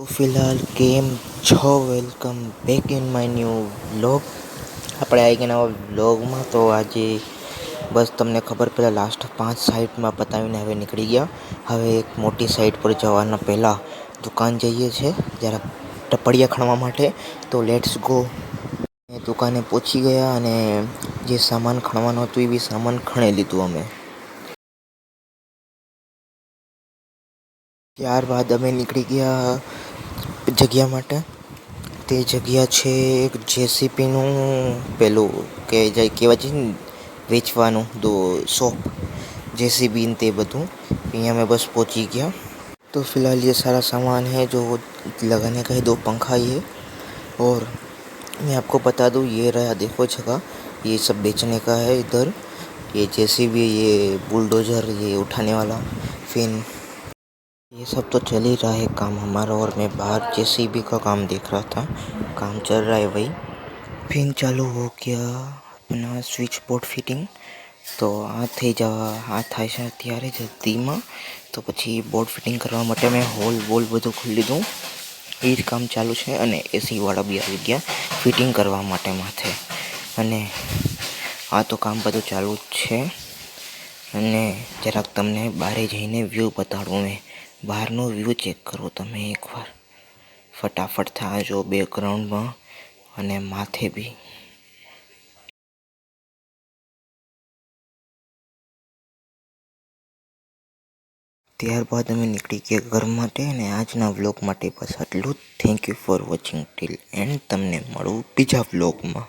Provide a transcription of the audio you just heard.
તો ફિલહાલ કેમ છો? Welcome back in my new vlog. આપણે આવી ગયા નવા વ્લોગમાં. તો આજે બસ તમને ખબર પહેલાં લાસ્ટ 5 સાઇટમાં પતાવીને હવે નીકળી ગયા. હવે એક મોટી સાઇટ પર જવાના પહેલાં દુકાન જઈએ છે જરાક ટપડિયા ખણવા માટે. તો લેટ્સ ગો. દુકાને પહોંચી ગયા અને જે સામાન ખણવાનું હતું એ બી સામાન ખણી લીધું અમે. ત્યારબાદ અમે નીકળી ગયા જગ્યા માટે. તે જગ્યા છે એક જેસીપીનું પેલું કે જે કહેવાય છે ને વેચવાનું શોપ जेसीबी તે બધું. અહીંયા અમે બસ પહોંચી ગયા. तो फिलहाल ये सारा सामान है जो लगाने का है. 2 पंखा ये और मैं आपको बता दूँ ये रहा देखो जगह, ये सब बेचने का है इधर. ये जेसीबी, ये बुलडोज़र, ये उठाने वाला फिर ये सब तो चल ही रहा है काम हमारा. और मैं बाहर जेसीबी का काम देख रहा था. काम चल रहा है भाई. फिर चालू हो गया अपना स्विच बोर्ड फिटिंग. તો આ થઈ થાય છે અત્યારે જલ્દીમાં. તો પછી બોર્ડ ફિટિંગ કરવા માટે મેં હોલ બધું ખોલી લીધું. એ જ કામ ચાલુ છે. અને એસીવાળા બી આવી ગયા ફિટિંગ કરવા માટે માથે. અને આ તો કામ બધું ચાલુ જ છે. અને જરાક તમને બહારે જઈને વ્યૂ બતાડું મેં. બહારનો વ્યૂ ચેક કરો તમે એકવાર. ફટાફટ થાય જો બેકગ્રાઉન્ડમાં અને માથે બી. ત્યારબાદ અમે નીકળી ગયા ઘર માટે. અને આજના વ્લોગ માટે બસ આટલું જ. Thank you for watching till end. તમને મળું બીજા વ્લોગમાં.